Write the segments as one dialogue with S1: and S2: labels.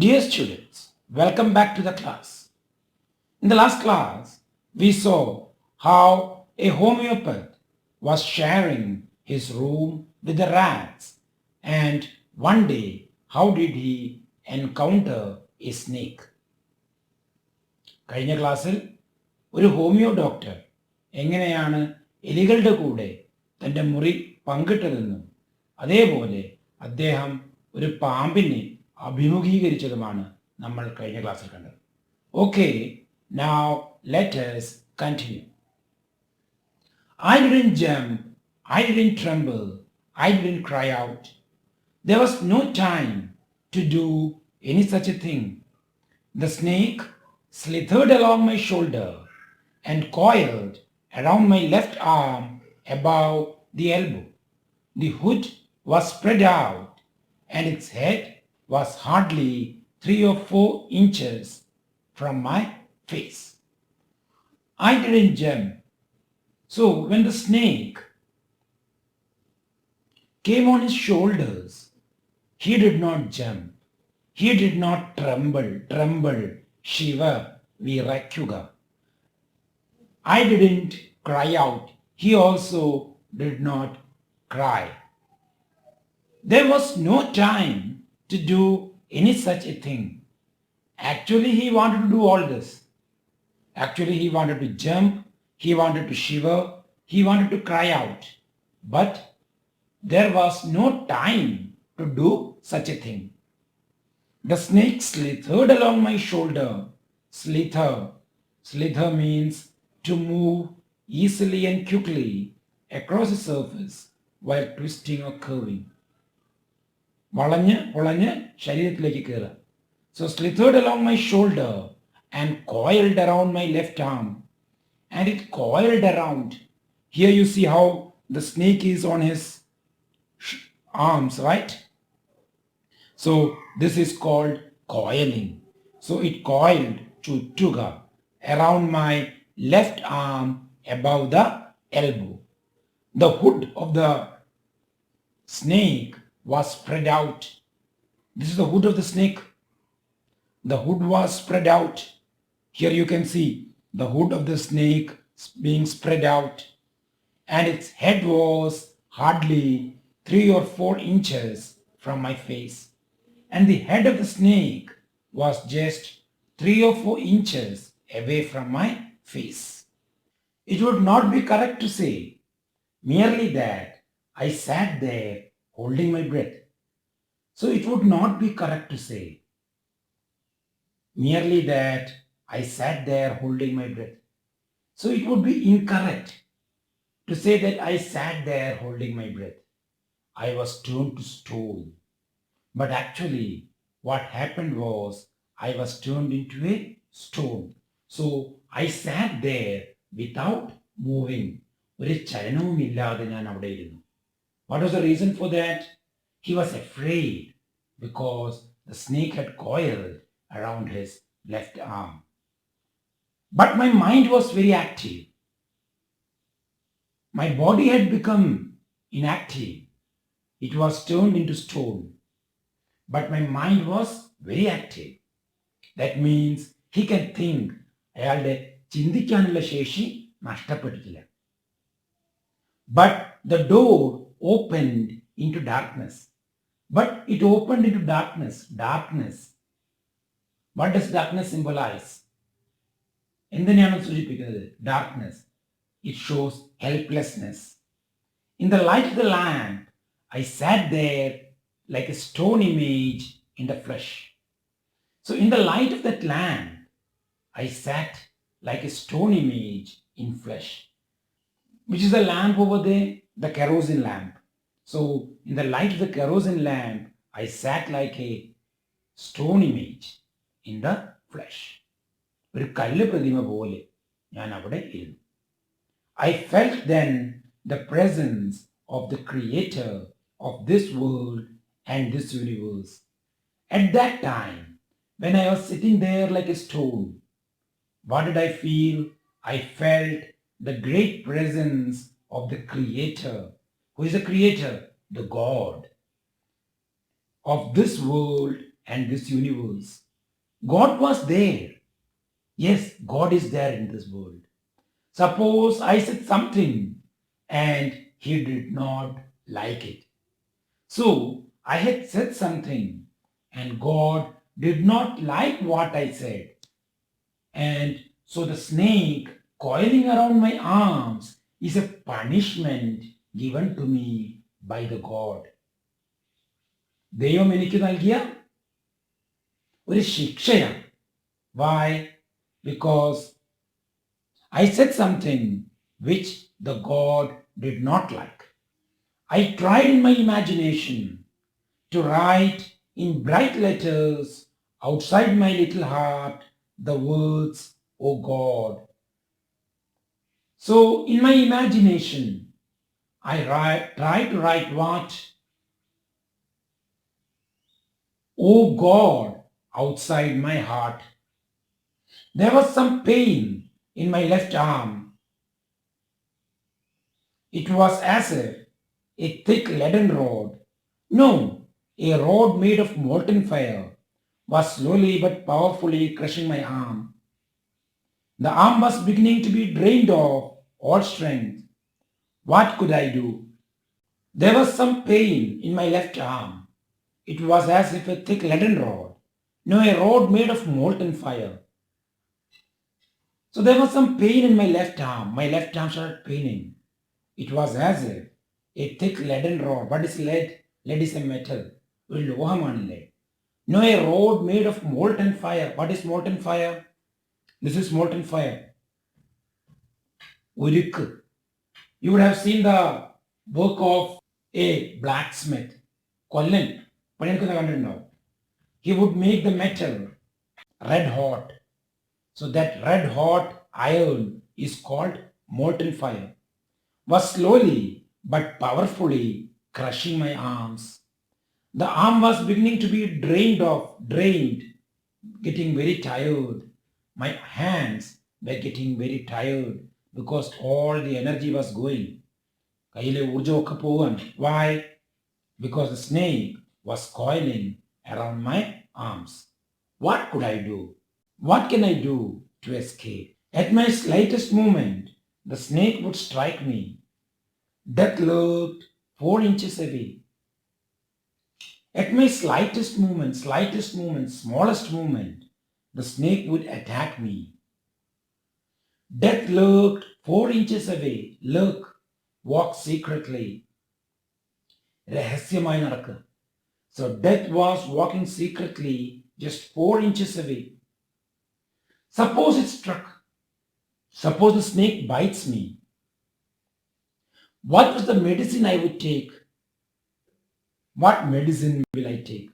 S1: Dear students, welcome back to the class. In the last class, we saw how a homeopath was sharing his room with the rats, and one day, how did he encounter a snake? കഴിഞ്ഞ ക്ലാസ്സിൽ ഒരു homeo doctor എങ്ങനെയാണ് എലികളുടെ കൂടെ തൻ്റെ മുറി പങ്കിട്ടതെന്നും അതേപോലെ അദ്ദേഹം ഒരു പാമ്പിനെ അഭിമുഖീകരിച്ചതുമാണ് നമ്മൾ കഴിഞ്ഞ ക്ലാസ്സിൽ കണ്ടത്. Okay, now let us continue. I didn't jump, I didn't tremble, I didn't cry out. There was no time to do any such a thing. The snake slithered along my shoulder and coiled around my left arm above the elbow. The hood was spread out and its head was hardly 3 or 4 inches from my face. I didn't jump. So when the snake came on his shoulders, he did not jump. He did not tremble, shiver, വിറയ്ക്കുക. I didn't cry out. He also did not cry. There was no time to do any such a thing. Actually, he wanted to do all this. Actually, he wanted to jump, he wanted to shiver, he wanted to cry out. But there was no time to do such a thing. The snake slithered along my shoulder. Slither means to move easily and quickly across a surface while twisting or curving. വളഞ്ഞ് ശരീരത്തിലേക്ക് കയറുക. So slithered along my shoulder and coiled around my left arm. And it coiled around. Here you see how the snake is on his arms, right? So this is called coiling. So it coiled ചുറ്റുക around my left arm above the elbow. The hood of the snake was spread out. This is the hood of the snake. The hood was spread out. Here you can see the hood of the snake being spread out, and its head was hardly 3 or 4 inches from my face. And the head of the snake was just 3 or 4 inches away from my face. It would not be correct to say merely that I sat there holding my breath. So it would not be correct to say merely that I sat there holding my breath. So it would be incorrect to say that I sat there holding my breath. I was turned to stone. But actually, what happened was I was turned into a stone. So I sat there without moving. ഒരു ചലനവുമില്ലാതെ ഞാൻ അവിടെ ഇരുന്നു. What was the reason for that? He was afraid because the snake had coiled around his left arm. But my mind was very active. My body had become inactive. It was turned into stone. But my mind was very active. That means he can think. അയാളുടെ ചിന്തിക്കാനുള്ള ശേഷി നഷ്ടപ്പെട്ടിട്ടില്ല. But the door opened into darkness. But it opened into darkness. Darkness. What does darkness symbolize? എന്തിനെയാണ് സൂചിപ്പിക്കുന്നത്? Darkness. It shows helplessness. In the light of the lamp, I sat there like a stone image in the flesh. So in the light of that lamp, I sat like a stone image in flesh. Which is the lamp over there? The kerosene lamp. So in the light of the kerosene lamp, I sat like a stone image in the flesh. ഒരു കല്ല് പ്രതിമ പോലെ ഞാൻ അവിടെ ഇരുന്നു. I felt then the presence of the creator of this world and this universe. At that time, when I was sitting there like a stone, what did I feel? I felt the great presence of the creator. Who is the creator? The God of this world and this universe. God was there. Yes, God is there in this world. Suppose I said something and he did not like it. So I had said something and God did not like what I said. And so the snake coiling around my arms is a punishment given to me by the God. ദൈവം എനിക്ക് നൽകിയ ഒരു ശിക്ഷയാണ്. Why? Because I said something which the God did not like. I tried in my imagination to write in bright letters outside my little heart the words, "O God." So in my imagination, I try to write what? "O God," outside my heart. There was some pain in my left arm. It was as if a thick leaden rod, no, a rod made of molten fire, was slowly but powerfully crushing my arm. The arm was beginning to be drained of all strength. What could I do? There was some pain in my left arm. It was as if a thick leaden rod, no, a rod made of molten fire. So there was some pain in my left arm. My left arm started paining. It was as if a thick leaden rod. What is lead? Lead is a metal. ഒരു ലോഹമാണ് lead. No, a rod made of molten fire. What is molten fire? This is molten fire. ഉരുക്ക്. You would have seen the work of a blacksmith. കൊല്ലൻ പണിയെടുക്കുന്ന കണ്ടിട്ടുണ്ടാവും. He would make the metal red hot. So that red hot iron is called molten fire. Was slowly but powerfully crushing my arms. The arm was beginning to be drained, getting very tired. My hands were getting very tired because all the energy was going. കയ്യിലെ ഊർജ്ജമൊക്കെ പോവാണ്. Why? Because the snake was coiling around my arms. What could I do? What can I do to escape? At my slightest movement, the snake would strike me. Death lurked 4 inches away. At my slightest movement, smallest movement, the snake would attack me. Death lurked 4 inches away. Lurk, walk secretly. രഹസ്യമായി നടക്കുക. So death was walking secretly just 4 inches away. Suppose it struck. Suppose the snake bites me. What was the medicine I would take? What medicine will I take?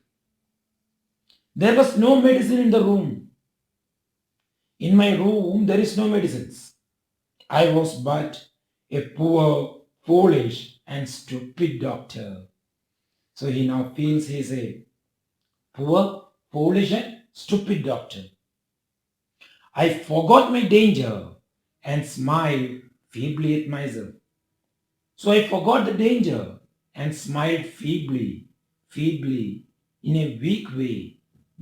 S1: There was no medicine in the room. In my room, there is no medicines. I was but a poor, foolish, and stupid doctor. So he now feels he is a poor, foolish, and stupid doctor. I forgot my danger and smiled feebly at myself. So I forgot the danger and smiled feebly, in a weak way,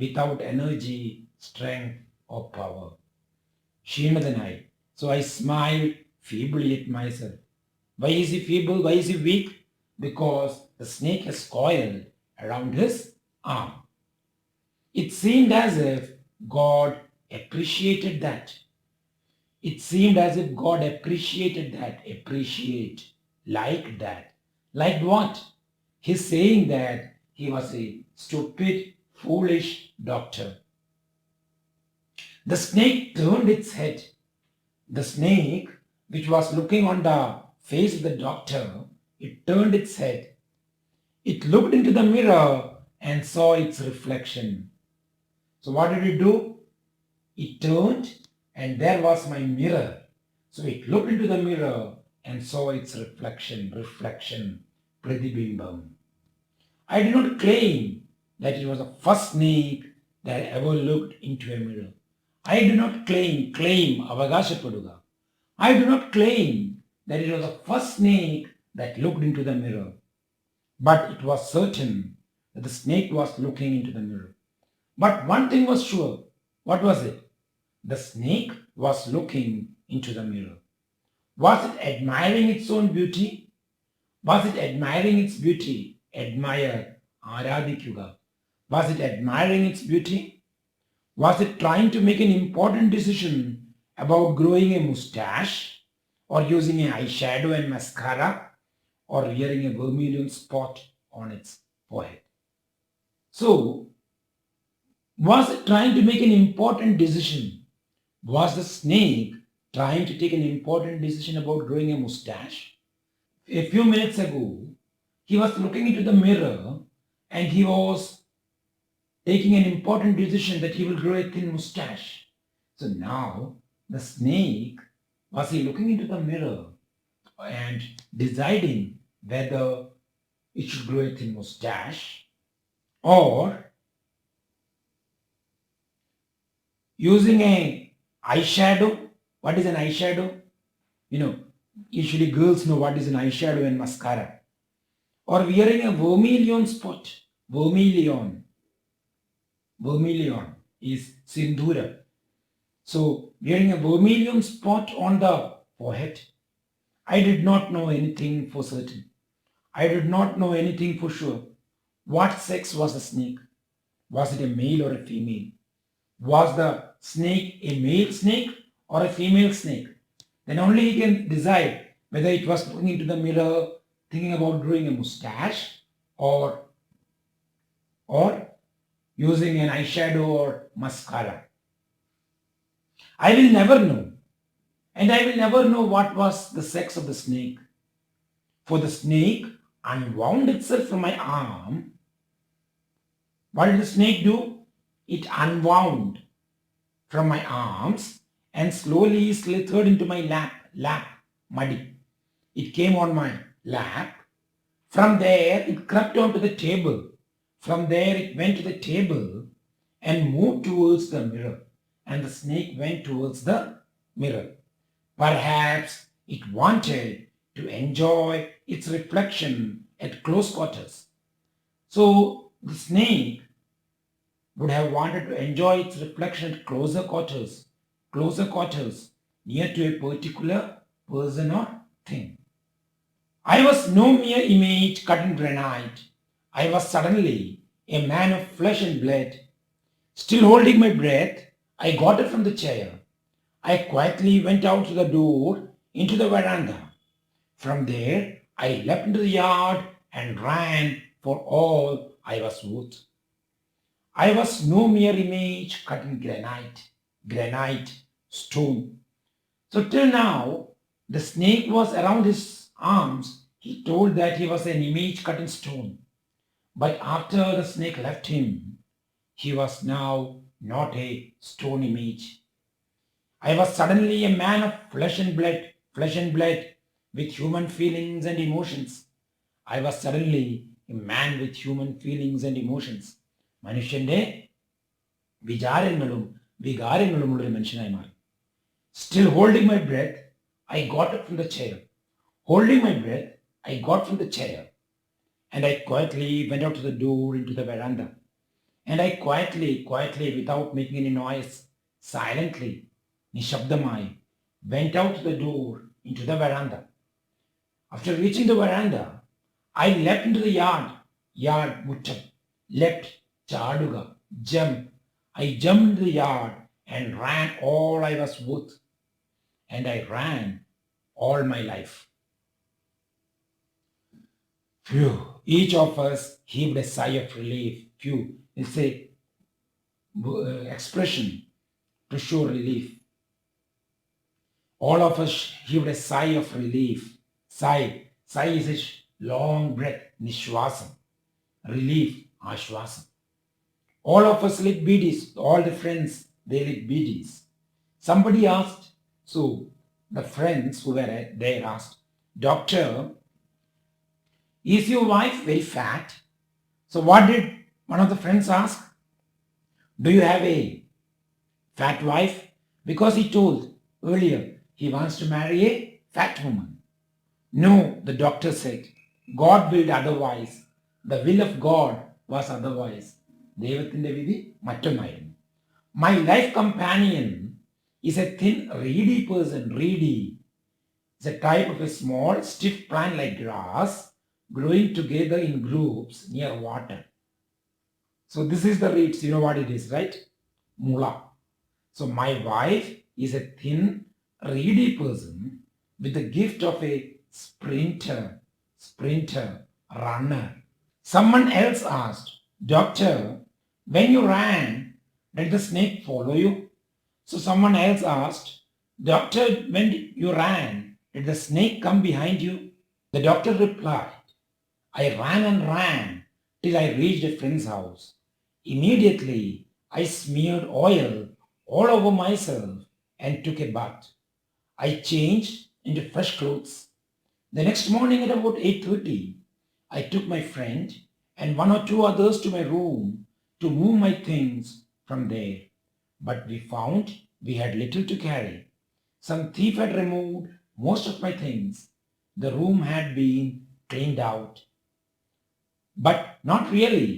S1: without energy, strength, or power. ക്ഷീണിതനായി. So I smiled feebly at myself. Why is he feeble? Why is he weak? Because the snake has coiled around his arm. It seemed as if God appreciated that. It seemed as if God appreciated that. Appreciate. Like that. Like what? He's saying that he was a stupid, foolish doctor. The snake turned its head. The snake, which was looking on the face of the doctor, it turned its head. It looked into the mirror and saw its reflection. So what did it do? It turned and there was my mirror. So it looked into the mirror and saw its reflection, prathibimbam. I did not claim that it was the first snake that ever looked into a mirror. I do not claim, avagashappaduga. I do not claim that it was the first snake that looked into the mirror. But it was certain that the snake was looking into the mirror. But one thing was sure. What was it? The snake was looking into the mirror. Was it admiring its own beauty? Was it admiring its beauty? Admire, Aradhikuga. Was it admiring its beauty? Was it trying to make an important decision about growing a mustache or using an eyeshadow and mascara or wearing a vermilion spot on its forehead? So, was it trying to make an important decision? Was the snake trying to take an important decision about growing a mustache? A few minutes ago, he was looking into the mirror and he was taking an important decision that he will grow a thin mustache. So now the snake, was he looking into the mirror and deciding whether it should grow a thin mustache or using a eyeshadow? What is an eyeshadow? Usually girls know what is an eyeshadow and mascara. Or wearing a vermilion spot. Vermilion is sindhura. So wearing a vermilion spot on the forehead. I did not know anything for certain. I did not know anything for sure. What sex was the snake? Was it a male or a female? Was the snake a male snake or a female snake? Then only he can decide whether it was looking into the mirror, thinking about growing a mustache, or using an eyeshadow or mascara. I will never know. And I will never know what was the sex of the snake. For the snake unwound itself from my arm. What did the snake do? It unwound from my arms and slowly slithered into my lap, muddy. It came on my lap. From there, it crept onto the table. From there, it went to the table and moved towards the mirror. And the snake went towards the mirror. Perhaps it wanted to enjoy its reflection at close quarters. So the snake would have wanted to enjoy its reflection at closer quarters, near to a particular person or thing. I was no mere image cut in granite. I was suddenly a man of flesh and blood. Still holding my breath, I got up from the chair. I quietly went out to the door into the veranda. From there, I leapt into the yard and ran for all I was worth. I was no mere image cut in granite, stone. So till now, the snake was around his arms. He told that he was an image cut in stone. But after the snake left him, he was now not a stone image. I was suddenly a man of flesh and blood, with human feelings and emotions. I was suddenly a man with human feelings and emotions. മനുഷ്യന്റെ വിചാരങ്ങളും വികാരങ്ങളുമുള്ള ഒരു മനുഷ്യനായി മാറി. Still holding my breath, I got up from the chair. Holding my breath, I got from the chair. And I quietly went out to the door into the veranda. And I quietly, without making any noise, silently, nishabdamai, went out to the door into the veranda. After reaching the veranda, I leapt into the yard muttam, leapt, chaduga, jump. I jumped into the yard and ran all I was worth. And I ran all my life. Phew, each of us heaved a sigh of relief. Phew, it's a expression to show relief. All of us heaved a sigh of relief. Sigh is a long breath, nishwasam. Relief, ashwasam. All of us lit bidis. All the friends, they lit bidis. Somebody asked, so the friends who were there asked, Doctor, is your wife very fat? So what did one of the friends ask? Do you have a fat wife? Because he told earlier he wants to marry a fat woman. No, the doctor said, God willed otherwise. The will of God was otherwise. ദൈവത്തിൻ്റെ വിധി മറ്റൊന്നായിരുന്നു. My life companion is a thin, reedy person. Reedy is a type of a small, stiff plant like grass growing together in groups near water. So this is the reeds. You know what it is, right? Mula. So my wife is a thin, reedy person with the gift of a sprinter, runner. Someone else asked, Doctor, when you ran, did the snake follow you? So someone else asked, Doctor, when you ran, did the snake come behind you? The doctor replied, I ran and ran till I reached a friend's house. Immediately, I smeared oil all over myself and took a bath. I changed into fresh clothes. The next morning at about 8:30, I took my friend and one or two others to my room to move my things from there. But we found we had little to carry. Some thief had removed most of my things. The room had been cleaned out. But not really.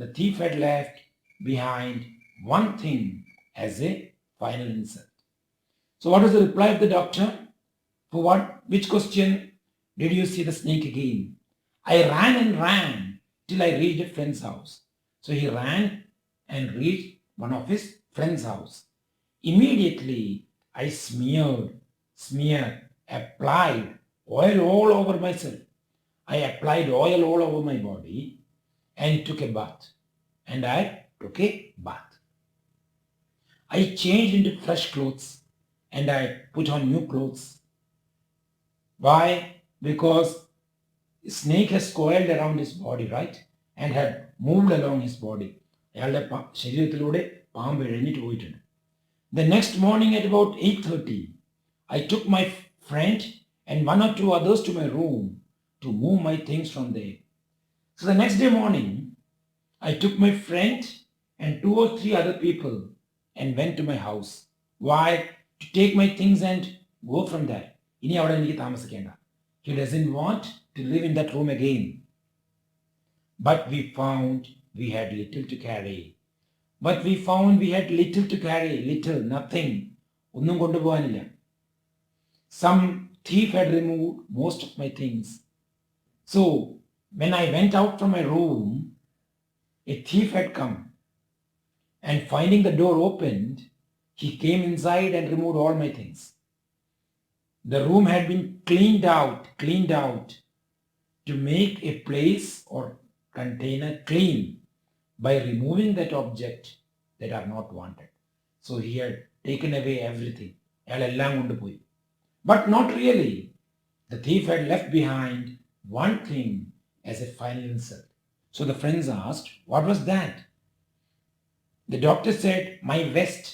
S1: The thief had left behind one thing as a final insult. So what was the reply of the doctor? For what? Which question did you see the snake again? I ran and ran till I reached a friend's house. So he ran and reached one of his friend's house. Immediately I applied oil all over myself. I applied oil all over my body and took a bath. I changed into fresh clothes and I put on new clothes. Why? Because the snake has coiled around his body, right? And had moved along his body. അയാളുടെ ശരീരത്തിലൂടെ പാമ്പ് എഴഞ്ഞിട്ട് പോയിട്ടുണ്ട്. The next morning at about 8:30, I took my friend and one or two others to my room to move my things from there. So the next day morning, I took my friend and two or three other people and went to my house. Why? To take my things and go from there. ഇനി അവിടെ എനിക്ക് താമസിക്കേണ്ട. He doesn't want to live in that room again. But we found we had little to carry. Little, nothing. ഒന്നും കൊണ്ടുപോകാനില്ല. Some thief had removed most of my things. So when I went out from my room, a thief had come. And finding the door opened, he came inside and removed all my things. The room had been cleaned out to make a place or container clean by removing that object that are not wanted. So he had taken away everything. But not really. The thief had left behind one thing as a final insult. So the friends asked, what was that? The doctor said, my vest.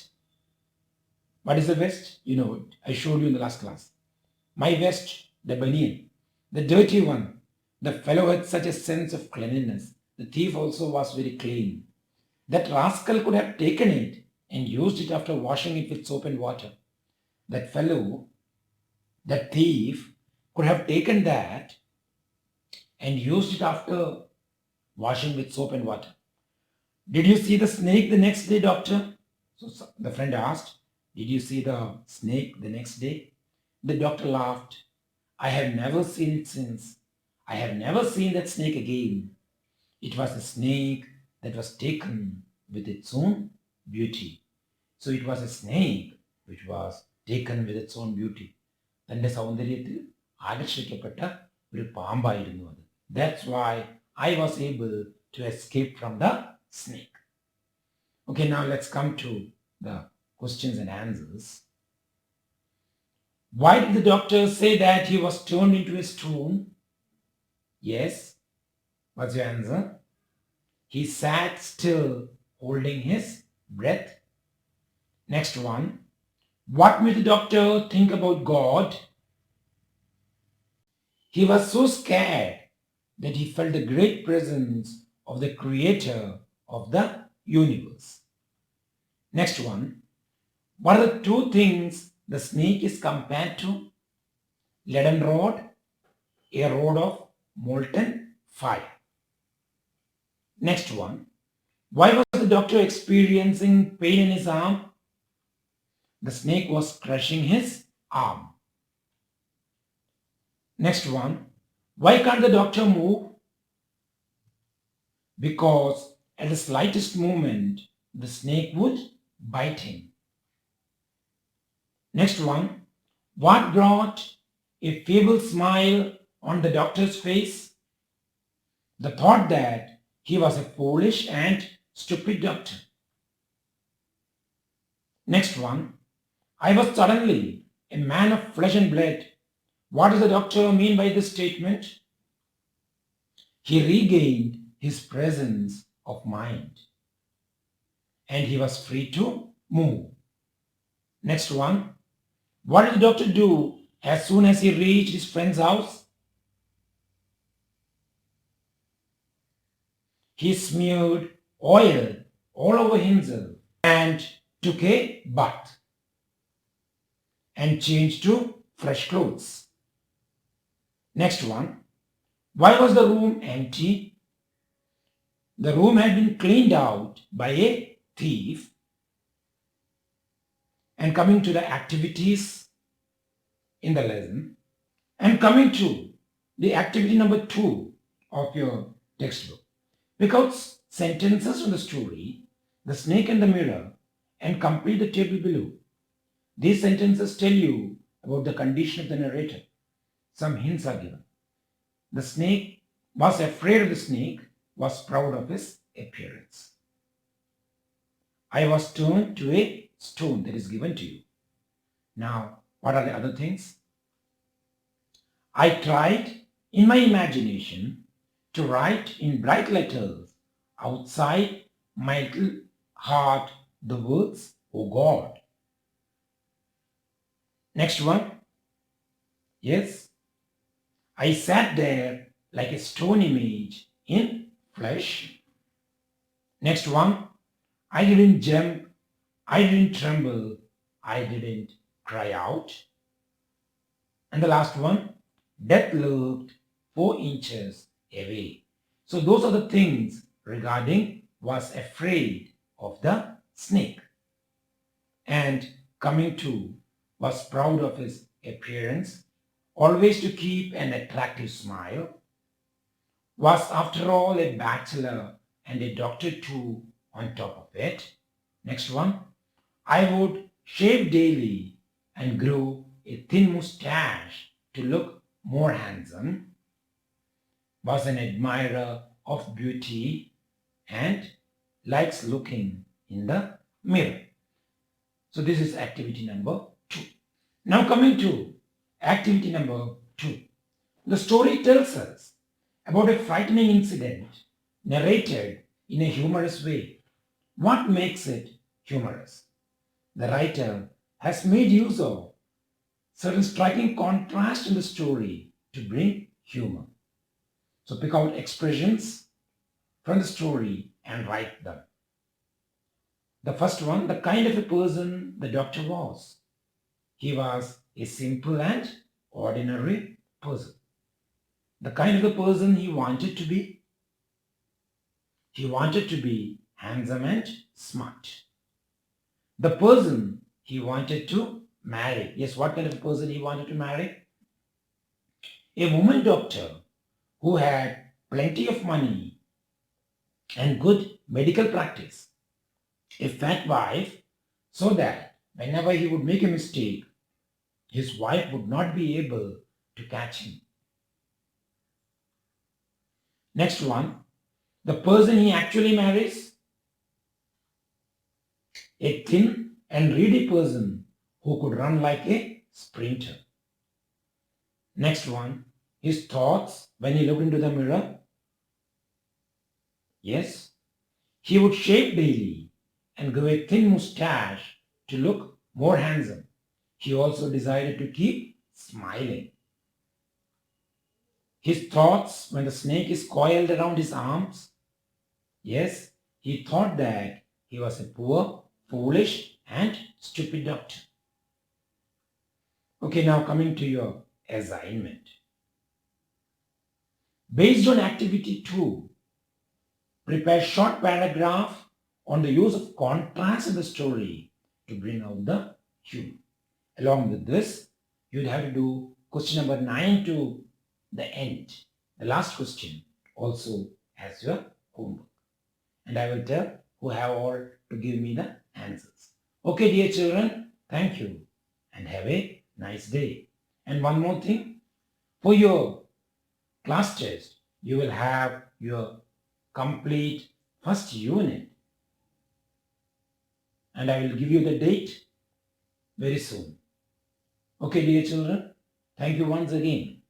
S1: What is the vest? You know it. I showed you in the last class. My vest, the banyan, the dirty one. The fellow had such a sense of cleanliness. The thief also was very clean. That rascal could have taken it and used it after washing it with soap and water. That thief could have taken that and used it after washing with soap and water. Did you see the snake the next day, doctor? So the friend asked, did you see the snake the next day? The doctor laughed. I have never seen it since. I have never seen that snake again. It was a snake that was taken with its own beauty. So it was a snake which was taken with its own beauty. തൻ്റെ സൗന്ദര്യത്തിൽ ആകർഷിക്കപ്പെട്ട ഒരു പാമ്പായിരുന്നു അത്. That's why I was able to escape from the snake. Okay, now let's come to the questions and answers. Why did the doctor say that he was turned into a stone? Yes. What's your answer? He sat still, holding his breath. Next one. What made the doctor think about God? He was so scared that he felt the great presence of the creator of the universe. Next one. What are the two things the snake is compared to? Leaden rod, a rod of molten fire. Next one. Why was the doctor experiencing pain in his arm? The snake was crushing his arm. Next one. Why can't the doctor move? Because at the slightest movement, the snake would bite him. Next one. What brought a feeble smile on the doctor's face? The thought that he was a foolish and stupid doctor. Next one. I was suddenly a man of flesh and blood. What does the doctor mean by this statement? He regained his presence of mind and he was free to move. Next one. What did the doctor do as soon as he reached his friend's house? He smeared oil all over himself and took a bath and changed to fresh clothes. Next one. Why was the room empty? The room had been cleaned out by a thief. And coming to the activities in the lesson, and coming to the activity number 2 of your textbook. Pick out sentences from the story, The Snake and the Mirror, and complete the table below. These sentences tell you about the condition of the narrator. Some hints are given. The snake was afraid of the snake, was proud of his appearance. I was turned to a stone, that is given to you. Now, what are the other things? I tried in my imagination to write in bright letters outside my little heart the words, "O God." Next one. Yes, I sat there like a stone image in flesh. Next one. I didn't jump, I didn't tremble, I didn't cry out. And the last one. Death lurked 4 inches away. So those are the things regarding was afraid of the snake. And coming to was proud of his appearance, always to keep an attractive smile, was after all a bachelor and a doctor too on top of it. Next one. I would shave daily and grow a thin mustache to look more handsome, was an admirer of beauty and likes looking in the mirror. So this is activity number 2. Now coming to activity number 2. The story tells us about a frightening incident narrated in a humorous way. What makes it humorous? The writer has made use of certain striking contrast in the story to bring humor. So pick out expressions from the story and write them. The first one, the kind of a person the doctor was. He was a simple and ordinary person. The kind of a person he wanted to be. He wanted to be handsome and smart. The person he wanted to marry. Yes, what kind of a person he wanted to marry? A woman doctor who had plenty of money and good medical practice. A fat wife, so that whenever he would make a mistake, his wife would not be able to catch him. Next one, the person he actually marries. A thin and reedy person who could run like a sprinter. Next one, his thoughts when he looked into the mirror. Yes, he would shave daily and grow a thin mustache to look more handsome. He also decided to keep smiling. His thoughts when the snake is coiled around his arms. Yes, he thought that he was a poor, foolish and stupid doctor. Okay, now coming to your assignment. Based on activity 2, prepare short paragraph on the use of contrast in the story to bring out the humor. Along with this, you'd have to do question number 9 to the end. The last question also has your homework. And I will tell who have all to give me the answers. Okay, dear children, thank you and have a nice day. And one more thing, for your class test, you will have your complete first unit. And I will give you the date very soon. Okay, dear children, thank you once again.